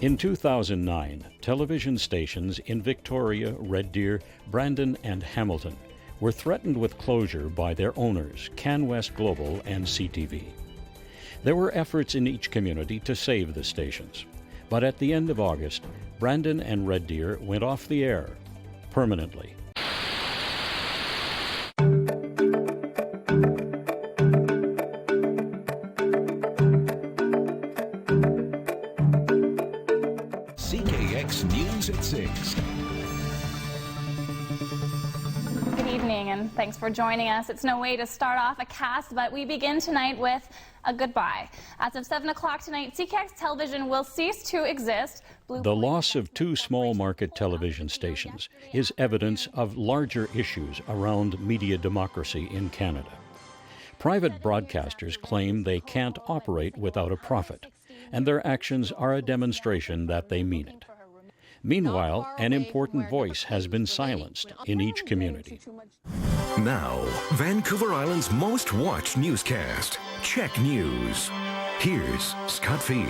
In 2009, television stations in Victoria, Red Deer, Brandon, and Hamilton were threatened with closure by their owners, CanWest Global and CTV. There were efforts in each community to save the stations, but at the end of August, Brandon and Red Deer went off the air permanently. CKX News at 6. Good evening, and thanks for joining us. It's no way to start off a cast, but we begin tonight with a goodbye. As of 7 o'clock tonight, CKX Television will cease to exist. The loss of two small market television stations is evidence of larger issues around media democracy in Canada. Private broadcasters claim they can't operate without a profit, and their actions are a demonstration that they mean it. Meanwhile, an important voice has been silenced in each community. Now, Vancouver Island's most watched newscast, CHEK News. Here's Scott Fee.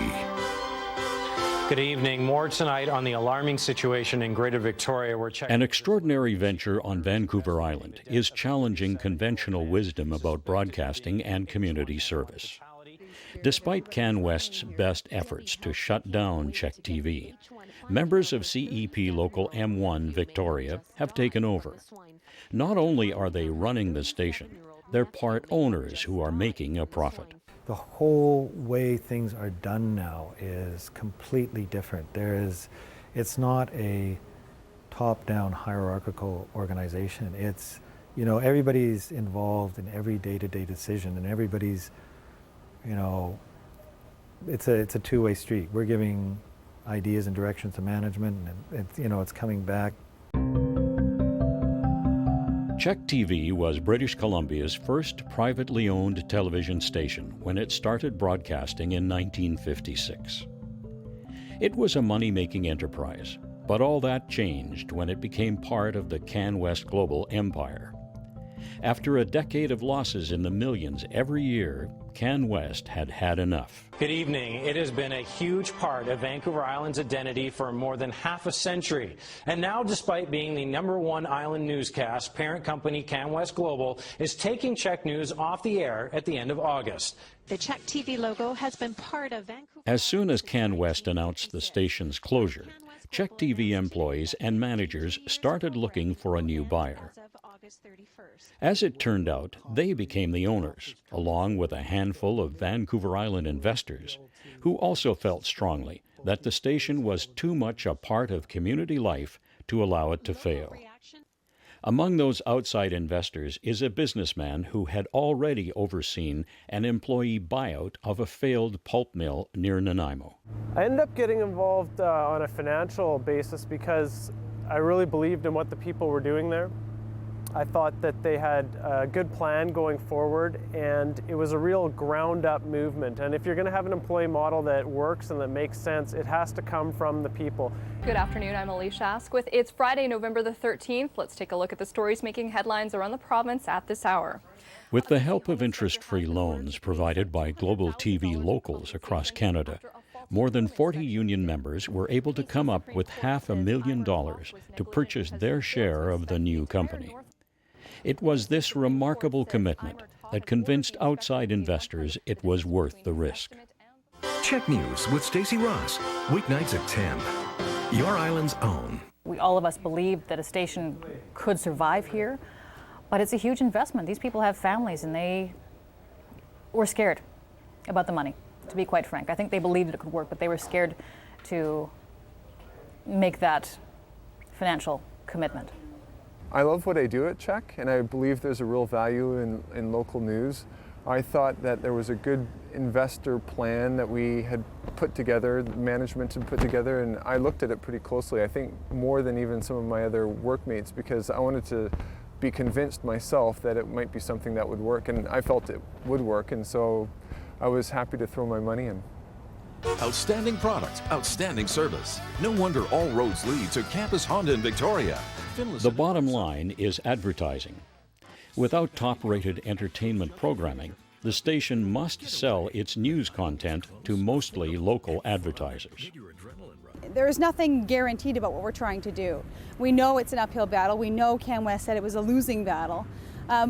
Good evening. More tonight on the alarming situation in Greater Victoria where CHEK... An extraordinary venture on Vancouver Island is challenging conventional wisdom about broadcasting and community service. Despite CanWest's best efforts to shut down CHEK-TV, members of CEP Local M1 Victoria have taken over. Not only are they running the station, they're part owners who are making a profit. The whole way things are done now is completely different. It's not a top-down hierarchical organization. It's, everybody's involved in every day-to-day decision, and everybody's, it's a two-way street. We're giving ideas and directions to management, and it's coming back. CHEK-TV was British Columbia's first privately owned television station when it started broadcasting in 1956. It was a money-making enterprise, but all that changed when it became part of the CanWest Global empire. After a decade of losses in the millions every year, CanWest had had enough. Good evening. It has been a huge part of Vancouver Island's identity for more than half a century. And now, despite being the #1 island newscast, parent company CanWest Global is taking CHEK News off the air at the end of August. The CHEK-TV logo has been part of Vancouver... As soon as CanWest announced the station's closure, CHEK-TV employees and managers started looking for a new buyer. As it turned out, they became the owners, along with a handful of Vancouver Island investors, who also felt strongly that the station was too much a part of community life to allow it to fail. Among those outside investors is a businessman who had already overseen an employee buyout of a failed pulp mill near Nanaimo. I ended up getting involved on a financial basis because I really believed in what the people were doing there. I thought that they had a good plan going forward, and it was a real ground-up movement. And if you're going to have an employee model that works and that makes sense, it has to come from the people. Good afternoon, I'm Alicia Asquith. It's Friday, November the 13th. Let's take a look at the stories making headlines around the province at this hour. With the help of interest-free loans provided by Global TV locals across Canada, more than 40 union members were able to come up with $500,000 to purchase their share of the new company. It was this remarkable commitment that convinced outside investors it was worth the risk. CHEK News with Stacey Ross, weeknights at 10. Your island's own. All of us believed that a station could survive here, but it's a huge investment. These people have families, and they were scared about the money, to be quite frank. I think they believed it could work, but they were scared to make that financial commitment. I love what I do at CHEK, and I believe there's a real value in local news. I thought that there was a good investor plan that we had put together, management had put together, and I looked at it pretty closely, I think more than even some of my other workmates, because I wanted to be convinced myself that it might be something that would work, and I felt it would work, and so I was happy to throw my money in. Outstanding product, outstanding service. No wonder all roads lead to Campus Honda in Victoria. The bottom line is advertising. Without top-rated entertainment programming, the station must sell its news content to mostly local advertisers. there is nothing guaranteed about what we're trying to do. We know it's an uphill battle. We know CanWest said it was a losing battle.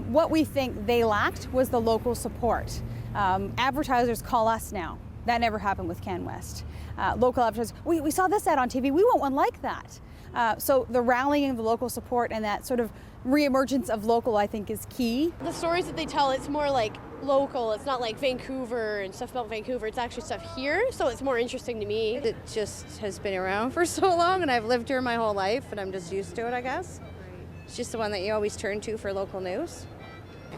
What we think they lacked was the local support. Advertisers call us now. That never happened with CanWest. Local advertisers, we saw this ad on TV, we want one like that. So the rallying of the local support and that sort of reemergence of local, I think, is key. The stories that they tell, it's more like local. It's not like Vancouver and stuff about Vancouver. It's actually stuff here, so it's more interesting to me. It just has been around for so long, and I've lived here my whole life, and I'm just used to it, I guess. It's just the one that you always turn to for local news.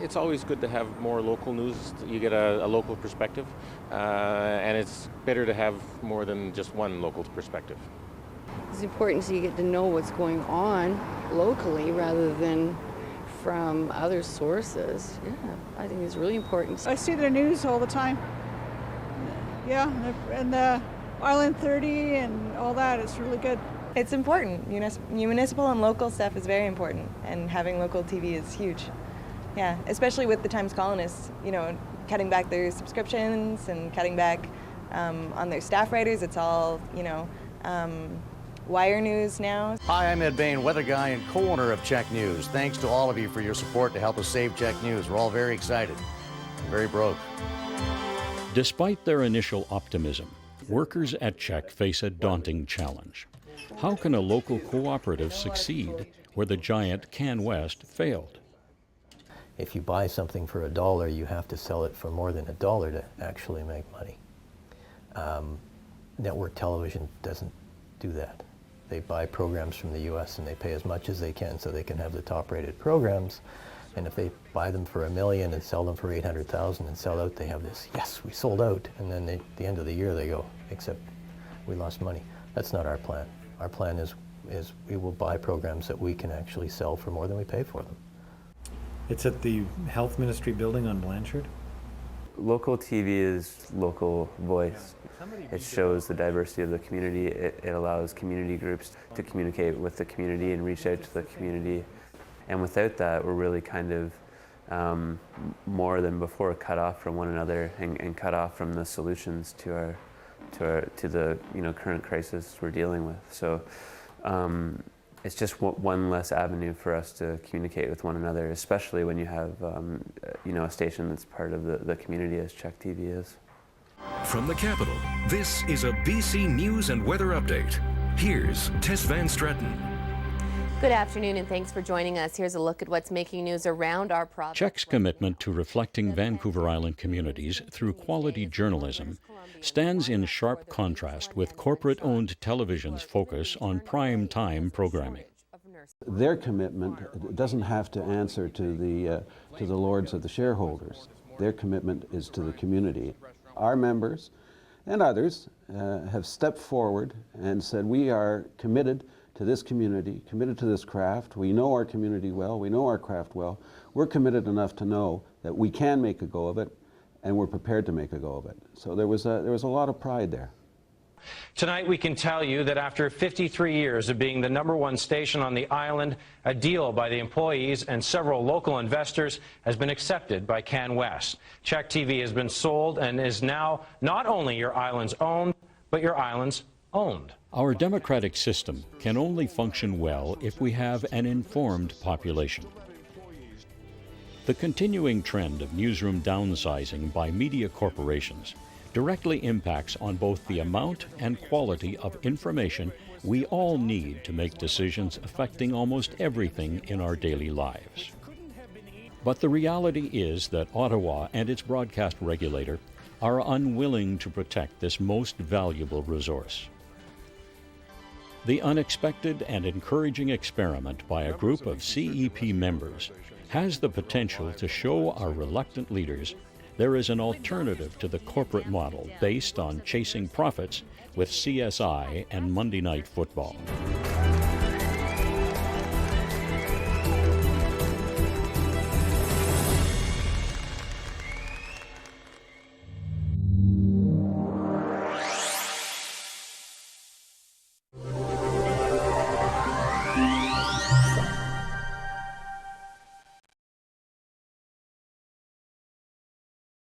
It's always good to have more local news. You get a local perspective, and it's better to have more than just one local perspective. It's important so you get to know what's going on locally rather than from other sources. Yeah, I think it's really important. I see their news all the time. Yeah, and the Island 30 and all that, it's really good. It's important. Municipal and local stuff is very important, and having local TV is huge. Yeah, especially with the Times columnists, cutting back their subscriptions and cutting back on their staff writers. It's all, wire news now. Hi, I'm Ed Bain, weather guy and co-owner of CHEK News. Thanks to all of you for your support to help us save CHEK News. We're all very excited and very broke. Despite their initial optimism, workers at CHEK face a daunting challenge. How can a local cooperative succeed where the giant CanWest failed? If you buy something for $1, you have to sell it for more than $1 to actually make money. Network television doesn't do that. They buy programs from the US and they pay as much as they can so they can have the top-rated programs. And if they buy them for $1 million and sell them for $800,000 and sell out, they have this, yes, we sold out. And then at the end of the year they go, except we lost money. That's not our plan. Our plan is we will buy programs that we can actually sell for more than we pay for them. It's at the Health Ministry building on Blanchard. Local TV is local voice. It shows the diversity of the community. It allows community groups to communicate with the community and reach out to the community. And without that, we're really kind of more than before cut off from one another and cut off from the solutions to the current crisis we're dealing with. So it's just one less avenue for us to communicate with one another, especially when you have a station that's part of the community as CHEK-TV is. From the capital, this is a BC News and Weather Update. Here's Tess Van Stratton. Good afternoon and thanks for joining us. Here's a look at what's making news around our province. CHEK's commitment to reflecting Vancouver Island communities through quality journalism stands in sharp contrast with corporate-owned television's focus on prime-time programming. Their commitment doesn't have to answer to the lords of the shareholders. Their commitment is to the community. Our members and others have stepped forward and said we are committed to this community, committed to this craft. We know our community well, we know our craft well. We're committed enough to know that we can make a go of it, and we're prepared to make a go of it. So there was a lot of pride there. Tonight we can tell you that after 53 years of being the #1 station on the island, a deal by the employees and several local investors has been accepted by CanWest. CHEK-TV has been sold and is now not only your island's own, but your island's owned. Our democratic system can only function well if we have an informed population. The continuing trend of newsroom downsizing by media corporations directly impacts on both the amount and quality of information we all need to make decisions affecting almost everything in our daily lives. But the reality is that Ottawa and its broadcast regulator are unwilling to protect this most valuable resource. The unexpected and encouraging experiment by a group of CEP members has the potential to show our reluctant leaders there is an alternative to the corporate model based on chasing profits with CSI and Monday Night Football.